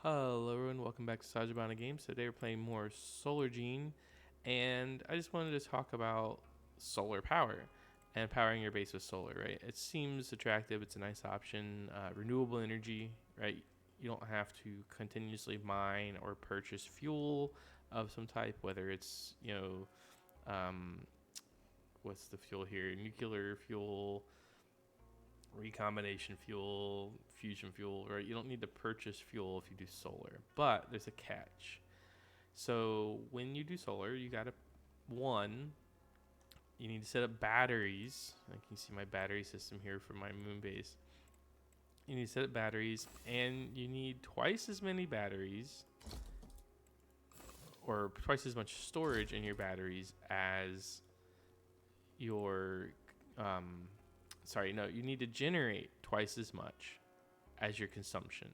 Hello everyone, welcome back to Sajabana Games. Today we're playing more Solargene, and I just wanted to talk about solar power and powering your base with solar, right? It seems attractive, it's a nice option. Renewable energy, right? You don't have to continuously mine or purchase fuel of some type, whether it's, what's the fuel here? Nuclear fuel, recombination fuel, fusion fuel, right? You don't need to purchase fuel if you do solar, but there's a catch. So when you do solar, you gotta you need to set up batteries. I can see my battery system here for my moon base. You need to set up batteries, and you need twice as many batteries or twice as much storage in your batteries as your sorry, no, you need to generate twice as much as your consumption,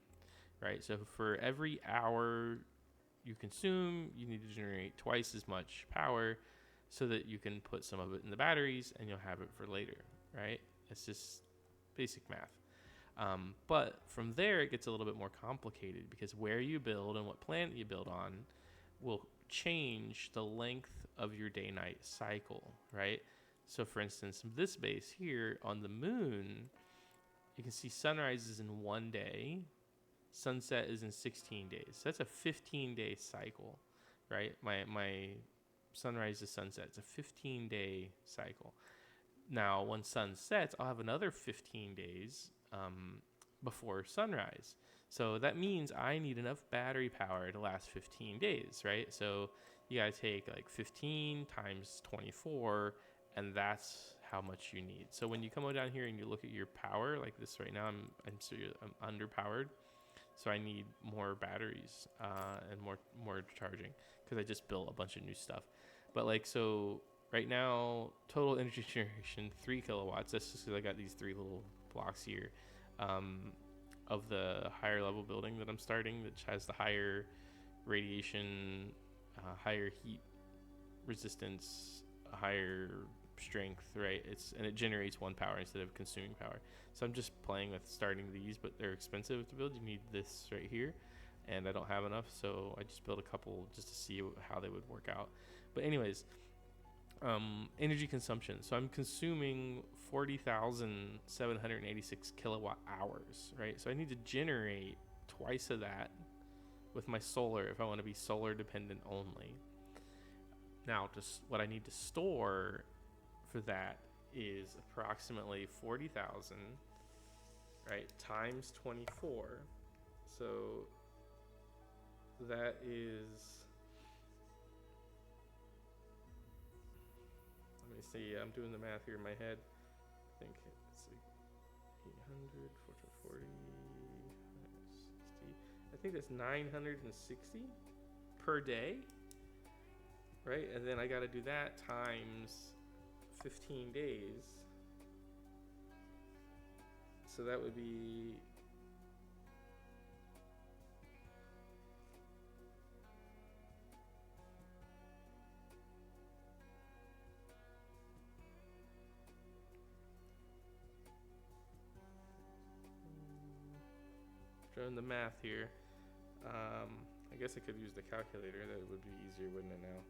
right? So for every hour you consume, you need to generate twice as much power so that you can put some of it in the batteries and you'll have it for later, right? It's just basic math. But from there, it gets a little bit more complicated because where you build and what planet you build on will change the length of your day-night cycle, right? So for instance, this base here on the moon, you can see sunrise is in 1 day, sunset is in 16 days. So that's a 15-day cycle, right? My sunrise to sunset, it's a 15-day cycle. Now, when sun sets, I'll have another 15 days before sunrise. So that means I need enough battery power to last 15 days, right? So you gotta take like 15 times 24, and that's how much you need. So when you come down here and you look at your power, like this right now, I'm underpowered. So I need more batteries and more charging because I just built a bunch of new stuff. But like, so right now, total energy generation 3 kilowatts. That's just because I got these 3 little blocks here of the higher level building that I'm starting, which has the higher radiation, higher heat resistance, higher strength, right? And it generates 1 power instead of consuming power. So I'm just playing with starting these, but they're expensive to build. You need this right here, and I don't have enough, so I just built a couple just to see how they would work out. But anyways, energy consumption. So I'm consuming 40,786 kilowatt hours, right? So I need to generate twice of that with my solar if I want to be solar dependent only. Now, just what I need to store for that is approximately 40,000, right, times 24. So that is, let me see, I'm doing the math here in my head. I think it's like 800, 440, 60. I think that's 960 per day, right? And then I got to do that times 15 days. So that would be doing the math here. I guess I could use the calculator. That would be easier, wouldn't it now?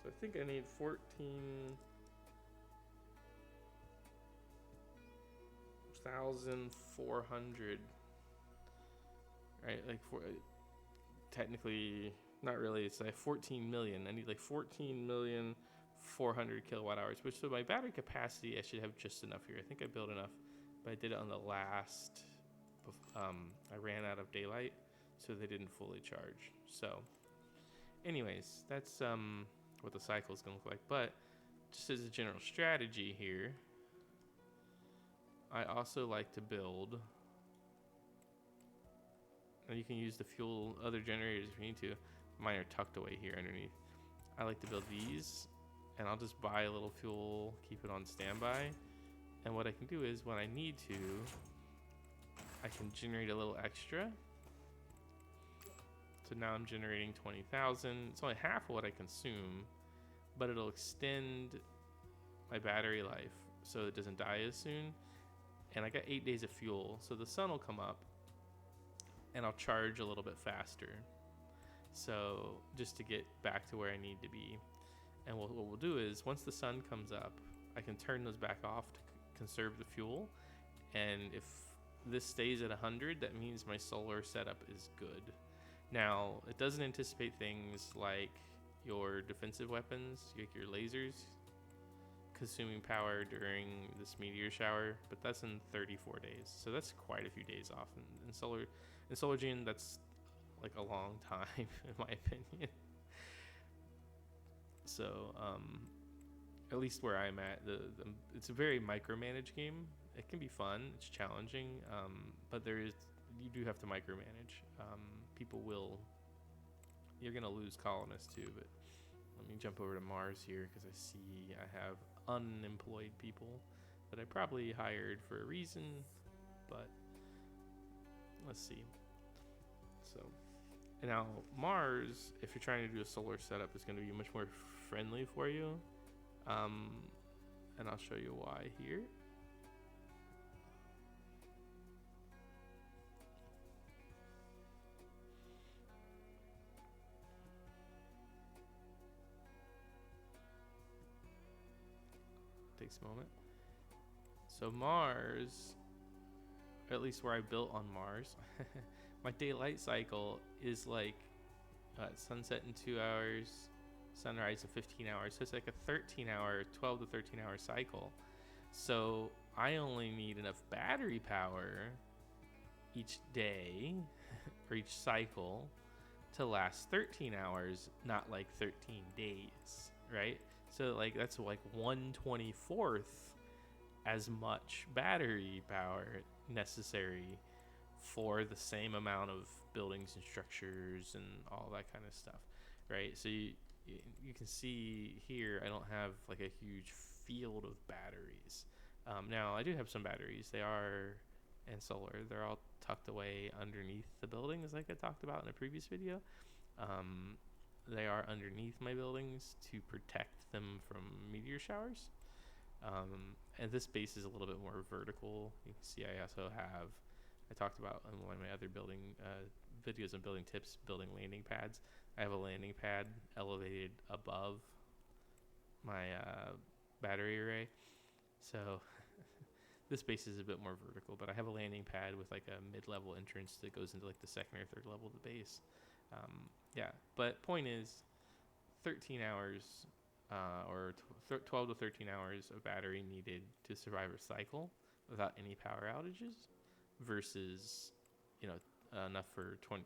So I think I need 14,400, right? Like technically, not really. It's like 14 million. I need like 14,400,000 kilowatt hours, which, so my battery capacity, I should have just enough here. I think I built enough, but I did it on the last. I ran out of daylight, so they didn't fully charge. So, anyways, that's what the cycle is going to look like. But just as a general strategy here, I also like to build, and you can use the fuel other generators if you need to. Mine are tucked away here underneath. I like to build these, and I'll just buy a little fuel, keep it on standby. And what I can do is when I need to, I can generate a little extra So now I'm generating 20,000. It's only half of what I consume, but it'll extend my battery life so it doesn't die as soon. And I got 8 days of fuel, so the sun will come up and I'll charge a little bit faster. So just to get back to where I need to be. And what we'll do is once the sun comes up, I can turn those back off to conserve the fuel. And if this stays at 100, that means my solar setup is good. Now, it doesn't anticipate things like your defensive weapons, like your lasers, consuming power during this meteor shower, but that's in 34 days. So that's quite a few days off. In Solargene, that's like a long time, in my opinion. So, at least where I'm at, it's a very micromanaged game. It can be fun, it's challenging, but you do have to micromanage. You're gonna lose colonists too, but let me jump over to Mars here because I see I have unemployed people that I probably hired for a reason, but let's see. So now Mars, if you're trying to do a solar setup, is going to be much more friendly for you, and I'll show you why here. Takes a moment. So Mars, at least where I built on Mars, my daylight cycle is like sunset in 2 hours, sunrise in 15 hours. So it's like a 12 to 13 hour cycle. So I only need enough battery power each day or each cycle to last 13 hours, not like 13 days, right? So like that's like 1/24th as much battery power necessary for the same amount of buildings and structures and all that kind of stuff, right? So you can see here I don't have like a huge field of batteries. Now I do have some batteries. They are in solar. They're all tucked away underneath the buildings, like I talked about in a previous video. They are underneath my buildings to protect them from meteor showers. And this base is a little bit more vertical. You can see I also have, I talked about in one of my other building videos on building tips, building landing pads. I have a landing pad elevated above my battery array. So this base is a bit more vertical, but I have a landing pad with like a mid-level entrance that goes into like the second or third level of the base. Yeah, but point is 13 hours or 12 to 13 hours of battery needed to survive a cycle without any power outages versus, enough for 12,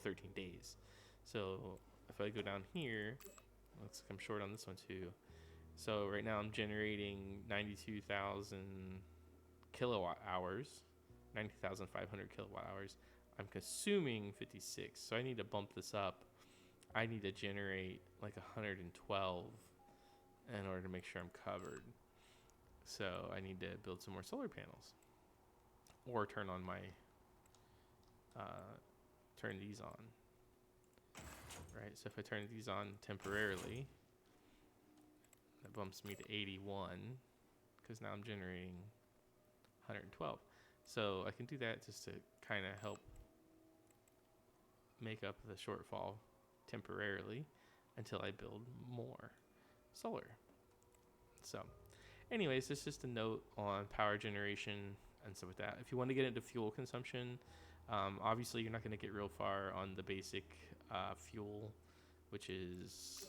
13 days. So if I go down here, let's come short on this one too. So right now I'm generating 92,000 kilowatt hours, 90,500 kilowatt hours. I'm consuming 56, so I need to bump this up. I need to generate like 112 in order to make sure I'm covered. So I need to build some more solar panels or turn these on. Right, so if I turn these on temporarily, that bumps me to 81 because now I'm generating 112. So I can do that just to kind of help make up the shortfall temporarily until I build more solar. So anyways, it's just a note on power generation and stuff like that. If you want to get into fuel consumption, obviously you're not going to get real far on the basic fuel, which is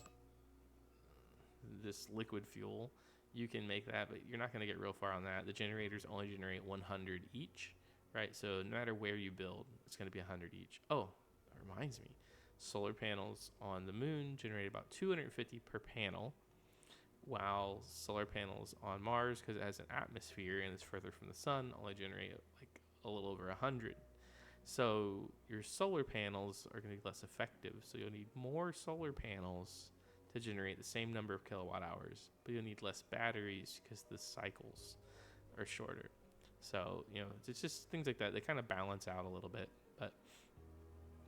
this liquid fuel. You can make that, but you're not going to get real far on that. The generators only generate 100 each, right? So no matter where you build, it's going to be 100 each. Oh, that reminds me. Solar panels on the moon generate about 250 per panel, while solar panels on Mars, because it has an atmosphere and it's further from the sun, only generate like a little over 100. So your solar panels are going to be less effective. So you'll need more solar panels to generate the same number of kilowatt hours, but you'll need less batteries because the cycles are shorter. So, it's just things like that. They kind of balance out a little bit, but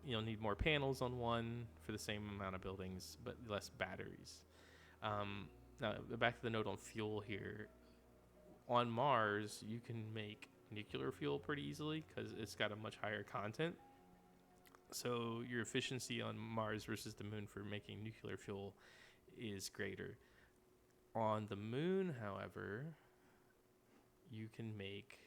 you'll need more panels on one for the same amount of buildings, but less batteries. Now, back to the note on fuel here. On Mars, you can make nuclear fuel pretty easily because it's got a much higher content. So your efficiency on Mars versus the moon for making nuclear fuel is greater. On the moon, however, you can make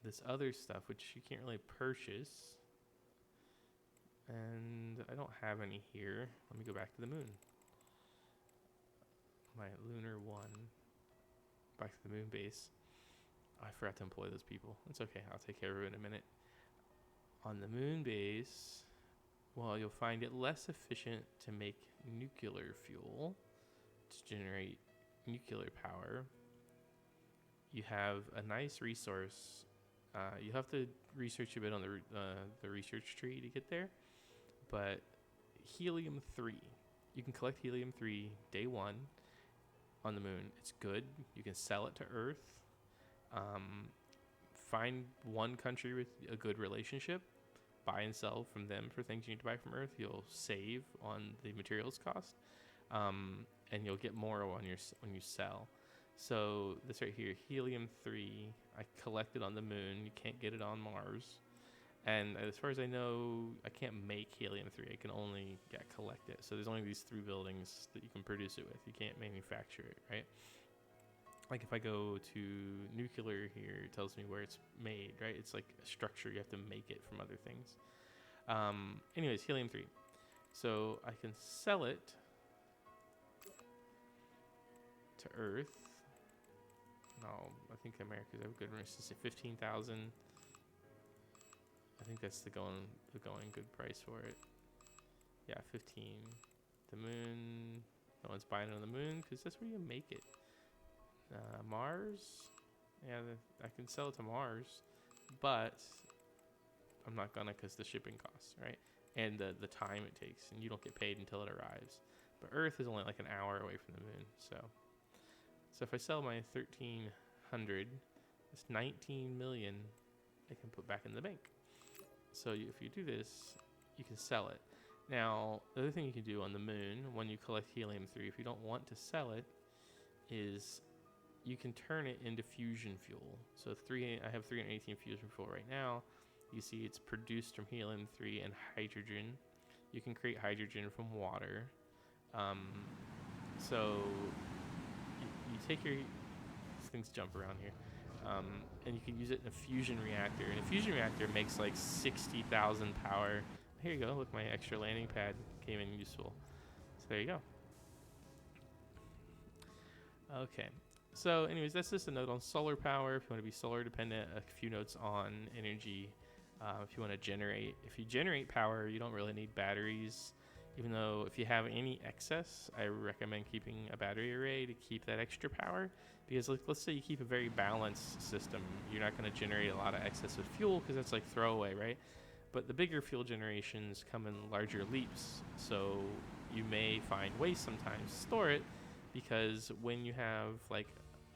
this other stuff, which you can't really purchase. And I don't have any here. Let me go back to the moon. My lunar one. Back to the moon base. Oh, I forgot to employ those people. It's okay. I'll take care of it in a minute. On the moon base, well, you'll find it less efficient to make nuclear fuel to generate nuclear power. You have a nice resource. You have to research a bit on the research tree to get there. But helium-3. You can collect helium-3 day one on the moon. It's good. You can sell it to Earth. Find one country with a good relationship. Buy and sell from them for things you need to buy from Earth. You'll save on the materials cost. And you'll get more when you sell. So this right here, helium-3, I collected on the moon. You can't get it on Mars. And as far as I know, I can't make helium-3. I can only collect it. So there's only these 3 buildings that you can produce it with. You can't manufacture it, right? Like if I go to nuclear here, it tells me where it's made, right? It's like a structure. You have to make it from other things. Anyways, helium-3. So I can sell it to Earth. No, I think America's have a good risk. It's 15,000. I think that's the going good price for it. Yeah, 15. The moon. No one's buying it on the moon because that's where you make it. Mars. Yeah, I can sell it to Mars, but I'm not gonna because the shipping costs, right? And the time it takes, and you don't get paid until it arrives. But Earth is only like an hour away from the moon, so if I sell my 1,300, it's 19 million I can put back in the bank. So if you do this, you can sell it. Now, the other thing you can do on the moon when you collect helium-3, if you don't want to sell it, is you can turn it into fusion fuel. So I have 318 fusion fuel right now. You see it's produced from helium-3 and hydrogen. You can create hydrogen from water. So you take your... These things jump around here. And you can use it in a fusion reactor. And a fusion reactor makes like 60,000 power. Here you go. Look, my extra landing pad came in useful. So there you go. Okay. So anyways, that's just a note on solar power. If you want to be solar dependent, a few notes on energy. If you want to generate, if you generate power, you don't really need batteries. Even though if you have any excess, I recommend keeping a battery array to keep that extra power. Because let's say you keep a very balanced system, you're not going to generate a lot of excess of fuel because that's like throwaway, right? But the bigger fuel generations come in larger leaps. So you may find ways sometimes to store it, because when you have like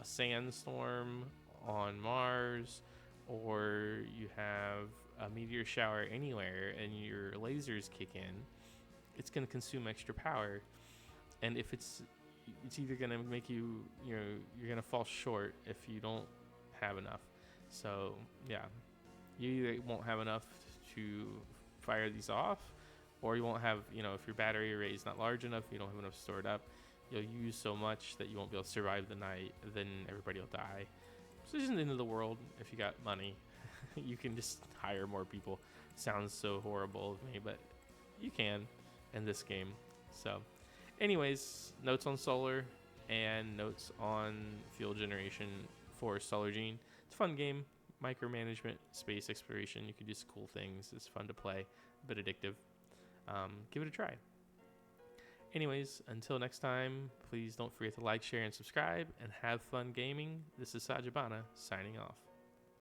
a sandstorm on Mars, or you have a meteor shower anywhere and your lasers kick in, it's going to consume extra power. And if it's either going to make you're going to fall short if you don't have enough. So yeah, you either won't have enough to fire these off, or you won't have, if your battery array is not large enough, you don't have enough stored up, you'll use so much that you won't be able to survive the night, then everybody will die. So this isn't the end of the world if you got money. You can just hire more people. Sounds so horrible of me, but you can in this game. So anyways, notes on solar and notes on fuel generation for Solargene. It's a fun game. Micromanagement, space exploration. You can do cool things. It's fun to play, a bit addictive. Give it a try. Anyways, until next time, please don't forget to like, share, and subscribe, and have fun gaming. This is Sajabana, signing off.